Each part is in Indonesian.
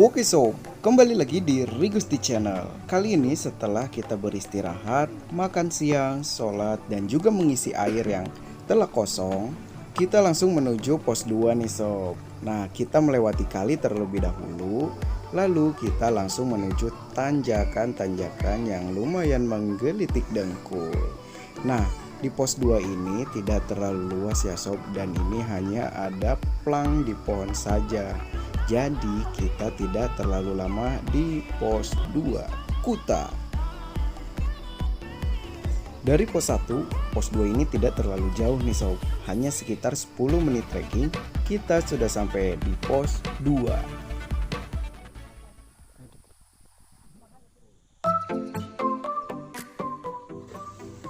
Oke sob, kembali lagi di Rigusti Channel. Kali ini setelah kita beristirahat, makan siang, sholat, dan juga mengisi air yang telah kosong, kita langsung menuju pos 2 nih sob. Nah, kita melewati kali terlebih dahulu, lalu kita langsung menuju tanjakan-tanjakan yang lumayan menggelitik dengkul. Nah, di pos 2 ini tidak terlalu luas ya sob, dan ini hanya ada plang di pohon saja. Jadi kita tidak terlalu lama di pos 2 Kuta. Dari pos 1, pos 2 ini tidak terlalu jauh nih sob. Hanya sekitar 10 menit trekking kita sudah sampai di pos 2.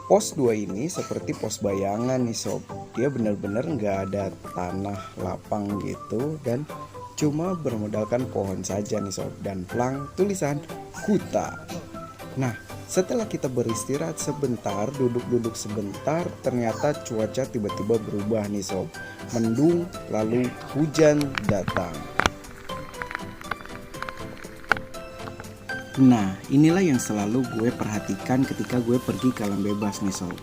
Pos 2 ini seperti pos bayangan nih sob. Dia benar-benar nggak ada tanah lapang gitu dan cuma bermodalkan pohon saja nih sob, dan plang tulisan Kuta. Nah, setelah kita beristirahat sebentar, duduk-duduk sebentar, ternyata cuaca tiba-tiba berubah nih sob. Mendung lalu hujan datang. Nah, inilah yang selalu gue perhatikan ketika gue pergi ke alam bebas nih sob.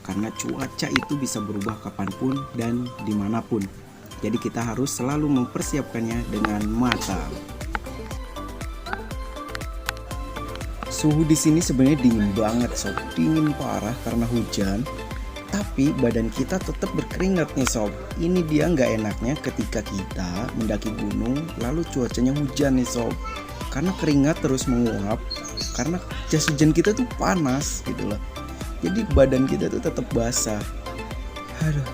Karena cuaca itu bisa berubah kapanpun dan dimanapun. Jadi kita harus selalu mempersiapkannya dengan matang. Suhu di sini sebenarnya dingin banget sob, dingin parah karena hujan. Tapi badan kita tetap berkeringat nih sob. Ini dia nggak enaknya ketika kita mendaki gunung lalu cuacanya hujan nih sob. Karena keringat terus menguap, karena jas hujan kita tuh panas gitu loh. Jadi badan kita tuh tetap basah. Aduh.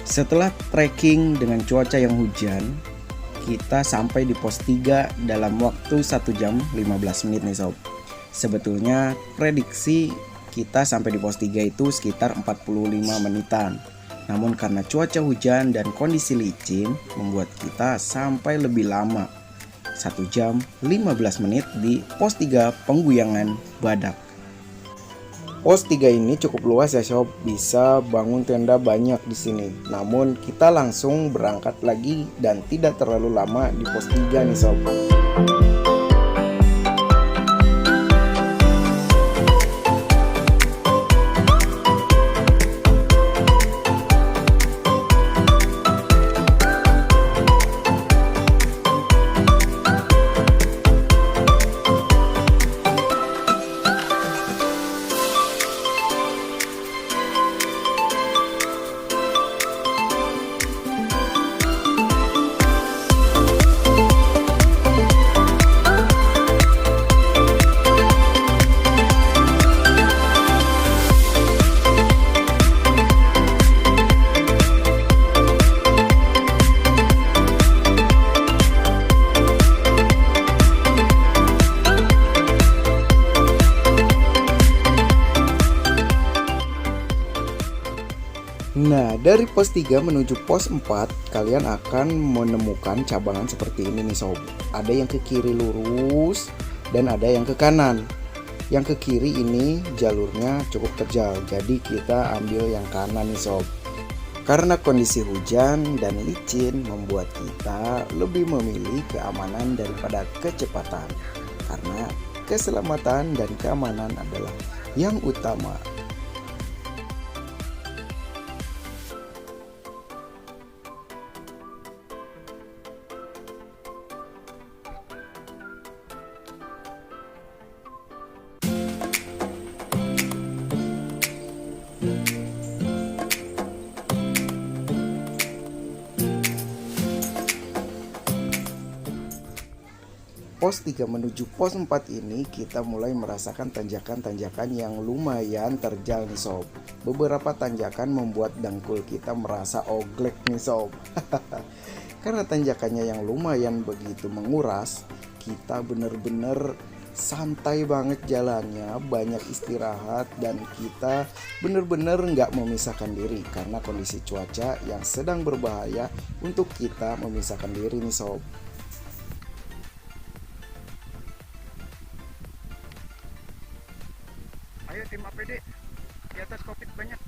Setelah trekking dengan cuaca yang hujan, kita sampai di pos 3 dalam waktu 1 jam 15 menit nih sob. Sebetulnya prediksi kita sampai di pos 3 itu sekitar 45 menitan. Namun karena cuaca hujan dan kondisi licin membuat kita sampai lebih lama, 1 jam 15 menit di pos 3 Pengguyangan Badak. Pos 3 ini cukup luas ya sob, bisa bangun tenda banyak di sini. Namun kita langsung berangkat lagi dan tidak terlalu lama di pos 3 nih sob. Nah, dari pos 3 menuju pos 4, kalian akan menemukan cabangan seperti ini nih sob. Ada yang ke kiri lurus dan ada yang ke kanan. Yang ke kiri ini jalurnya cukup terjal, jadi kita ambil yang kanan nih sob. Karena kondisi hujan dan licin membuat kita lebih memilih keamanan daripada kecepatan. Karena keselamatan dan keamanan adalah yang utama. Pos 3 menuju pos 4 ini kita mulai merasakan tanjakan-tanjakan yang lumayan terjal nih sob. Beberapa tanjakan membuat dengkul kita merasa oglek nih sob. Karena tanjakannya yang lumayan begitu menguras, kita bener-bener santai banget jalannya, banyak istirahat, dan kita bener-bener nggak memisahkan diri karena kondisi cuaca yang sedang berbahaya untuk kita memisahkan diri nih sob. Ayo tim APD, di atas COVID banyak.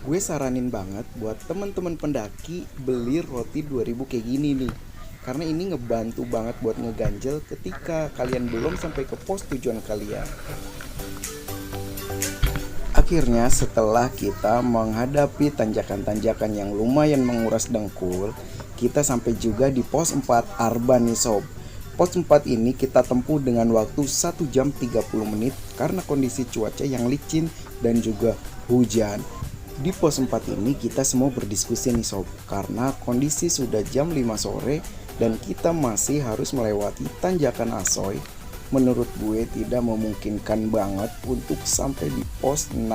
Gue saranin banget buat teman-teman pendaki beli roti 2000 kayak gini nih. Karena ini ngebantu banget buat ngeganjel ketika kalian belum sampai ke pos tujuan kalian. Akhirnya setelah kita menghadapi tanjakan-tanjakan yang lumayan menguras dengkul, kita sampai juga di pos 4 Arban nih sob. Pos 4 ini kita tempuh dengan waktu 1 jam 30 menit karena kondisi cuaca yang licin dan juga hujan. Di pos 4 ini kita semua berdiskusi nih sob, karena kondisi sudah jam 5 sore dan kita masih harus melewati tanjakan Asoy. Menurut gue tidak memungkinkan banget untuk sampai di pos 6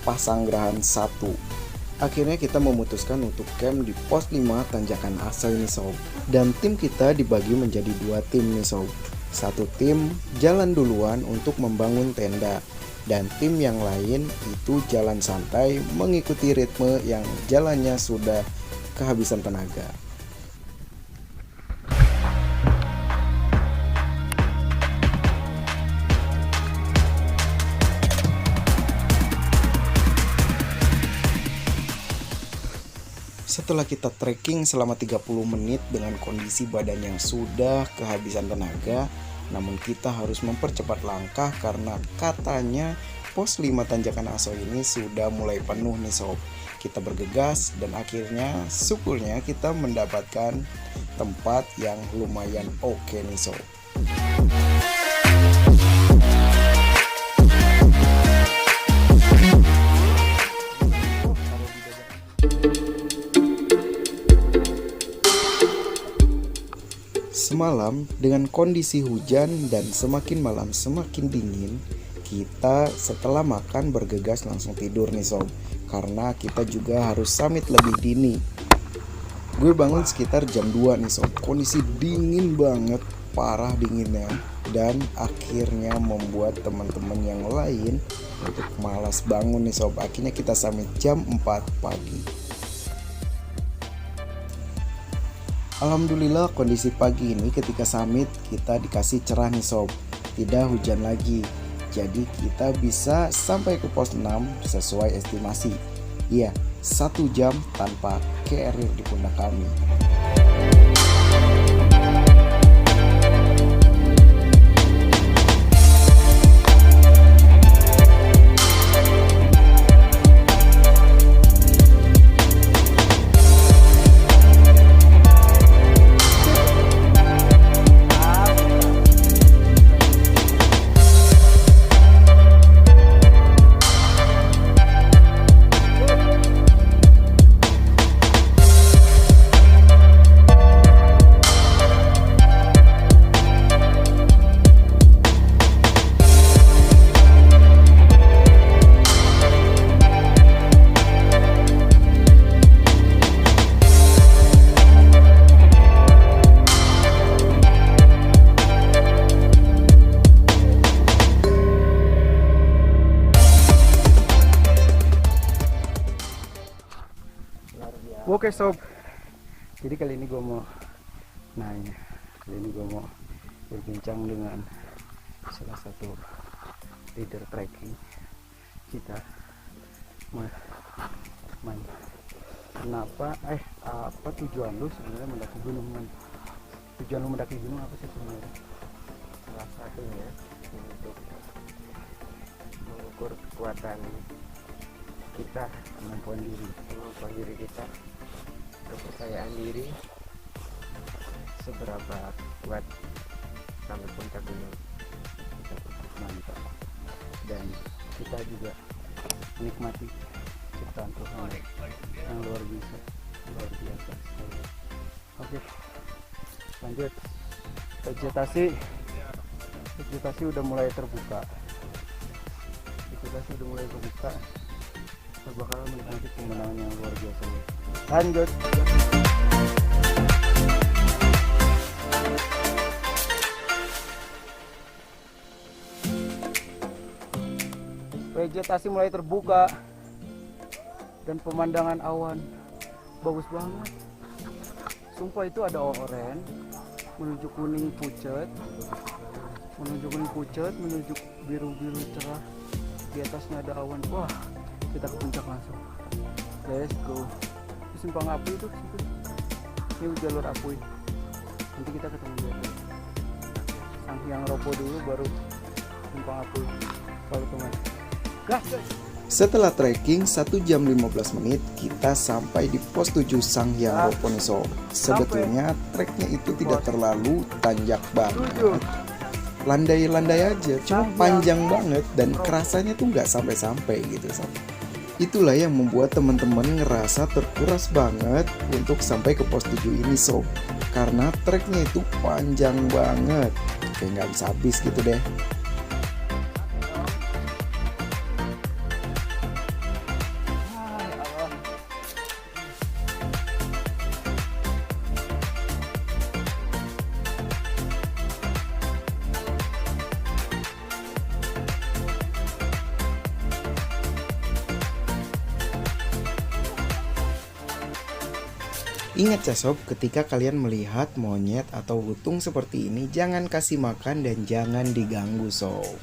Pasanggerahan 1. Akhirnya kita memutuskan untuk camp di pos 5 tanjakan Asoy nih sob. Dan tim kita dibagi menjadi 2 tim nih sob. Satu tim jalan duluan untuk membangun tenda, dan tim yang lain itu jalan santai mengikuti ritme yang jalannya sudah kehabisan tenaga. Setelah kita trekking selama 30 menit dengan kondisi badan yang sudah kehabisan tenaga, namun kita harus mempercepat langkah karena katanya pos 5 tanjakan Asoy ini sudah mulai penuh nih sob. Kita bergegas dan akhirnya syukurnya kita mendapatkan tempat yang lumayan oke nih sob. Semalam dengan kondisi hujan dan semakin malam semakin dingin, kita setelah makan bergegas langsung tidur nih sob, karena kita juga harus summit lebih dini. Gue bangun sekitar jam 2 nih sob, kondisi dingin banget, parah dinginnya, dan akhirnya membuat teman-teman yang lain untuk malas bangun nih sob. Akhirnya kita summit jam 4 pagi. Alhamdulillah kondisi pagi ini ketika summit kita dikasih cerah nih sob, tidak hujan lagi. Jadi kita bisa sampai ke pos 6 sesuai estimasi. Iya, 1 jam tanpa carrier di pundak kami. Oke sob, jadi kali ini gue mau berbincang dengan salah satu leader trekking kita, Man. Kenapa? Apa tujuan lu sebenarnya mendaki gunung, Man? Tujuan lu mendaki gunung apa sih sebenarnya? Salah satunya untuk mengukur kekuatan kita, Kemampuan diri kita, kepercayaan diri, seberapa kuat sampai puncak gunung. mantap. Dan kita juga menikmati ciptaan Tuhan yang luar biasa. Oke, lanjut. Vegetasi udah mulai terbuka. Kita bakal menikmati pemandangan yang luar biasa. Lanjut. Vegetasi mulai terbuka dan pemandangan awan bagus banget. Sumpah itu ada oren menuju kuning pucat, menuju biru cerah. Di atasnya ada awan. Wah, kita ke puncak langsung. Let's go. Itu simpang Apuy itu situ. Ini jalur Apuy. Nanti kita ketemu di Apuy. Sanghyang Ropo dulu baru simpang Apuy. Baru teman. Gas. Setelah trekking 1 jam 15 menit, kita sampai di pos 7 Sanghyang Ropo nih sob. Sebetulnya treknya itu tidak terlalu tanjak banget, landai-landai aja, cuma panjang banget dan kerasanya tuh nggak sampai-sampai gitu sob. Itulah yang membuat teman-teman ngerasa terkuras banget untuk sampai ke pos 7 ini sob, karena treknya itu panjang banget, kayak nggak bisa habis gitu deh. Ingat ya sob, ketika kalian melihat monyet atau lutung seperti ini, jangan kasih makan dan jangan diganggu sob.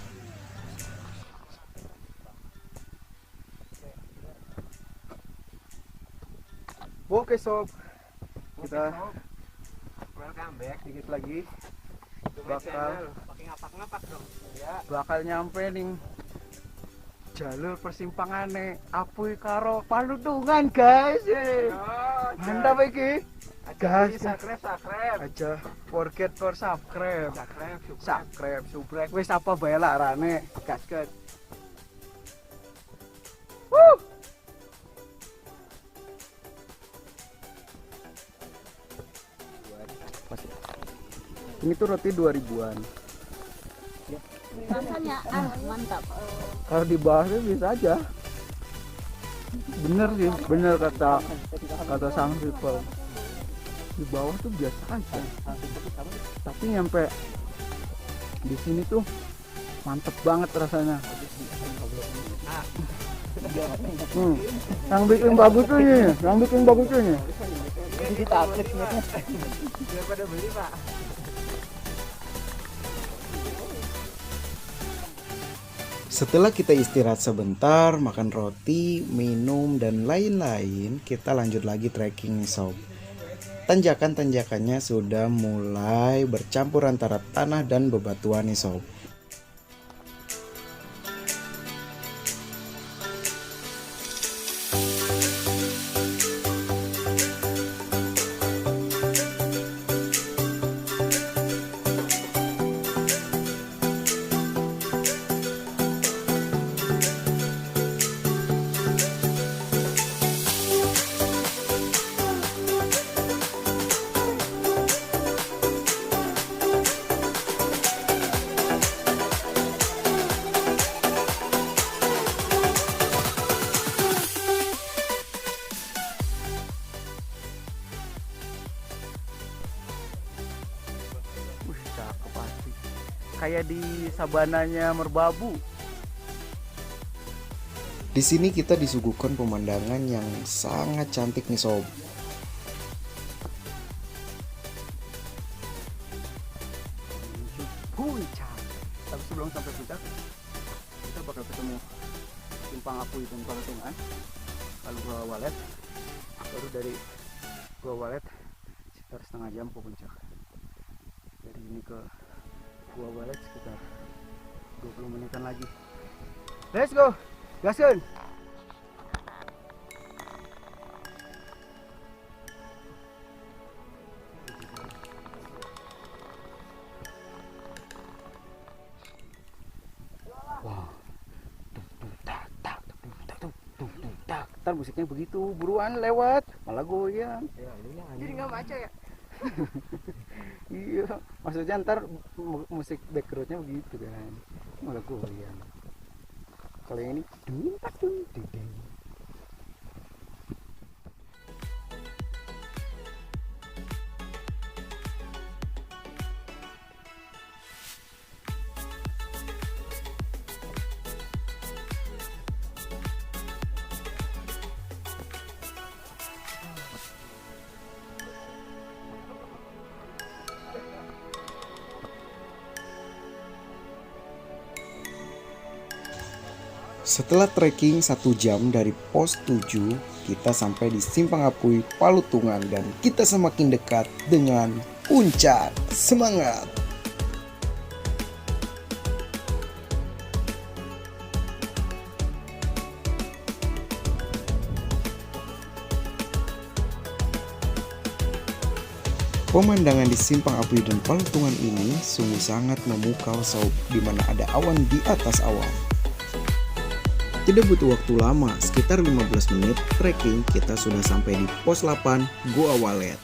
Oke sob. Kita Welcome back. sedikit lagi To my Bakal- channel. Pakai ngapak-ngapak dong. Ya. bakal nyampe nih jalur persimpangan nih Apuy karo Palutungan guys. Mantap iki. Gas. Subscribe. Aja forget for subscribe. Subscribe. Subscribe, subrek. Wis apa bae larane. Gasket. Ini tuh roti 2000-an. Rasanya mantap. Kalau dibahasnya bisa aja. Bener sih, bener kata sang people. Di bawah tuh biasa aja. Tapi nyampe di sini tuh mantep banget rasanya. Yang bikin bagus tuh ini, Biar pada beli, Pak. Setelah kita istirahat sebentar, makan roti, minum, dan lain-lain, kita lanjut lagi trekking nih sob. Tanjakan-tanjakannya sudah mulai bercampur antara tanah dan bebatuan nih sob. Wih, cakep pasti. Kayak di sabananya Merbabu. Di sini kita disuguhkan pemandangan yang sangat cantik nih sob. Puncak. Tapi sebelum sampai puncak, kita bakal ketemu simpang Apuy dan Palutungan. Lalu Gua Walet. Baru dari Gua Walet sekitar setengah jam ke puncak. Dari ini ke Gua Walet sekitar 20 menitan lagi. Let's go, gasun. Ntar musiknya begitu, buruan lewat, malah goyang. Jadi nggak baca ya? Iya, maksudnya ntar musik backgroundnya begitu kan, malah goyang. Kalau yang ini, dung tak dung ding ding. Setelah trekking 1 jam dari pos 7, kita sampai di Simpang Apui, Palutungan, dan kita semakin dekat dengan puncak. Semangat! Pemandangan di Simpang Apui dan Palutungan ini sungguh sangat memukau sob, di mana ada awan di atas awan. Tidak butuh waktu lama, sekitar 15 menit trekking kita sudah sampai di pos 8 Goa Walet.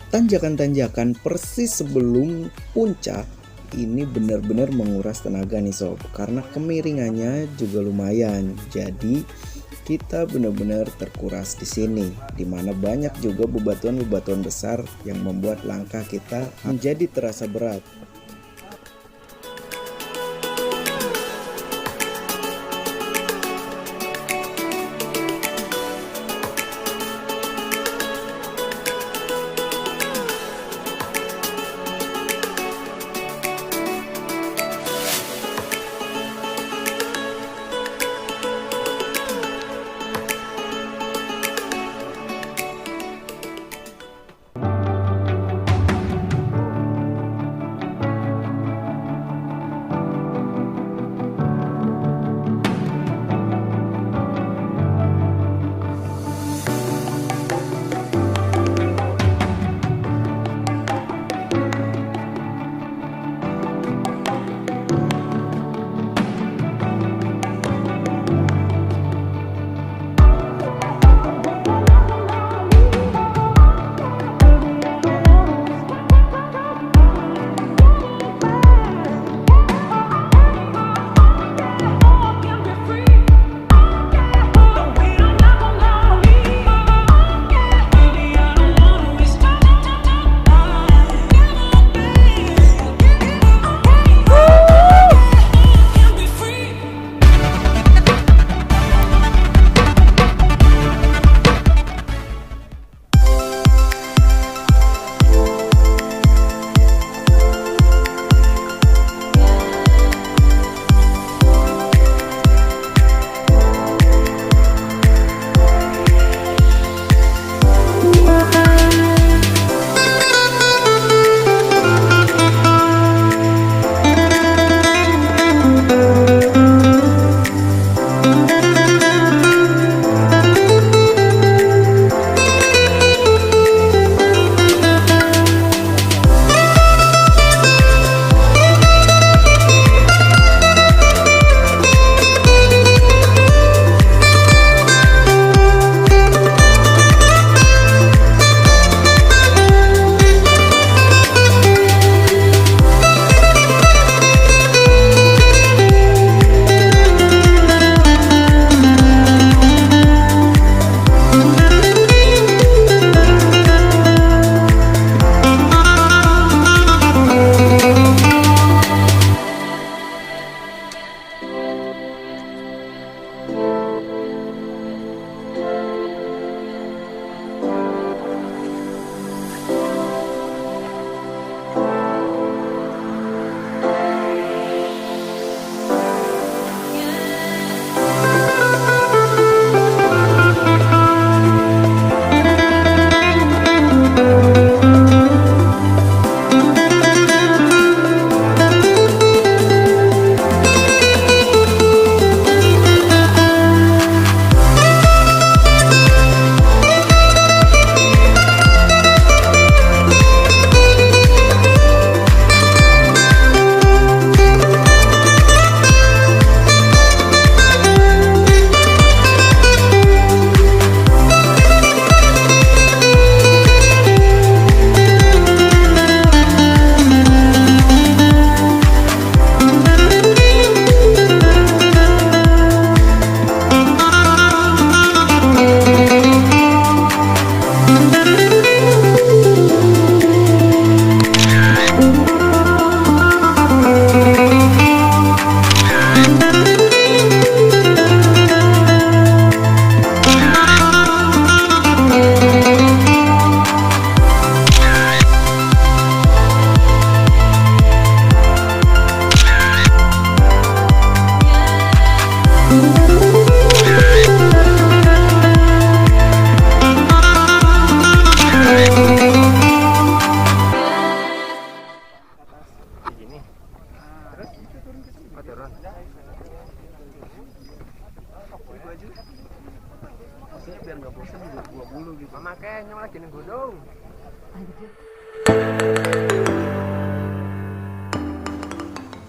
Tanjakan-tanjakan persis sebelum puncak ini benar-benar menguras tenaga nih sob, karena kemiringannya juga lumayan. Jadi kita benar-benar terkuras di sini, dimana banyak juga bebatuan-bebatuan besar yang membuat langkah kita menjadi terasa berat.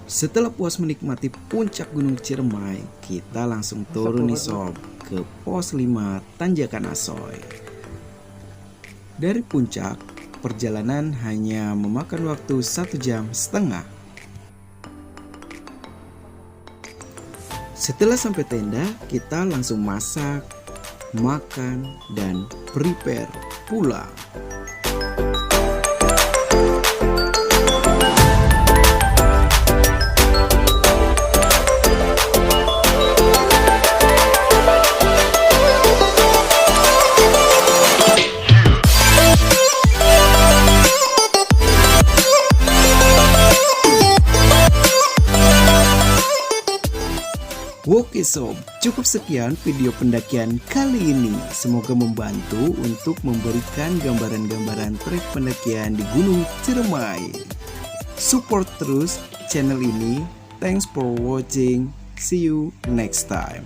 Setelah puas menikmati puncak Gunung Ciremai, kita langsung turun nih sob ke pos 5 Tanjakan Asoy. Dari puncak, perjalanan hanya memakan waktu 1,5 jam. Setelah sampai tenda, kita langsung masak, makan, dan prepare pulang. Oke sob, cukup sekian video pendakian kali ini. Semoga membantu untuk memberikan gambaran-gambaran trek pendakian di Gunung Ciremai. Support terus channel ini. Thanks for watching. See you next time.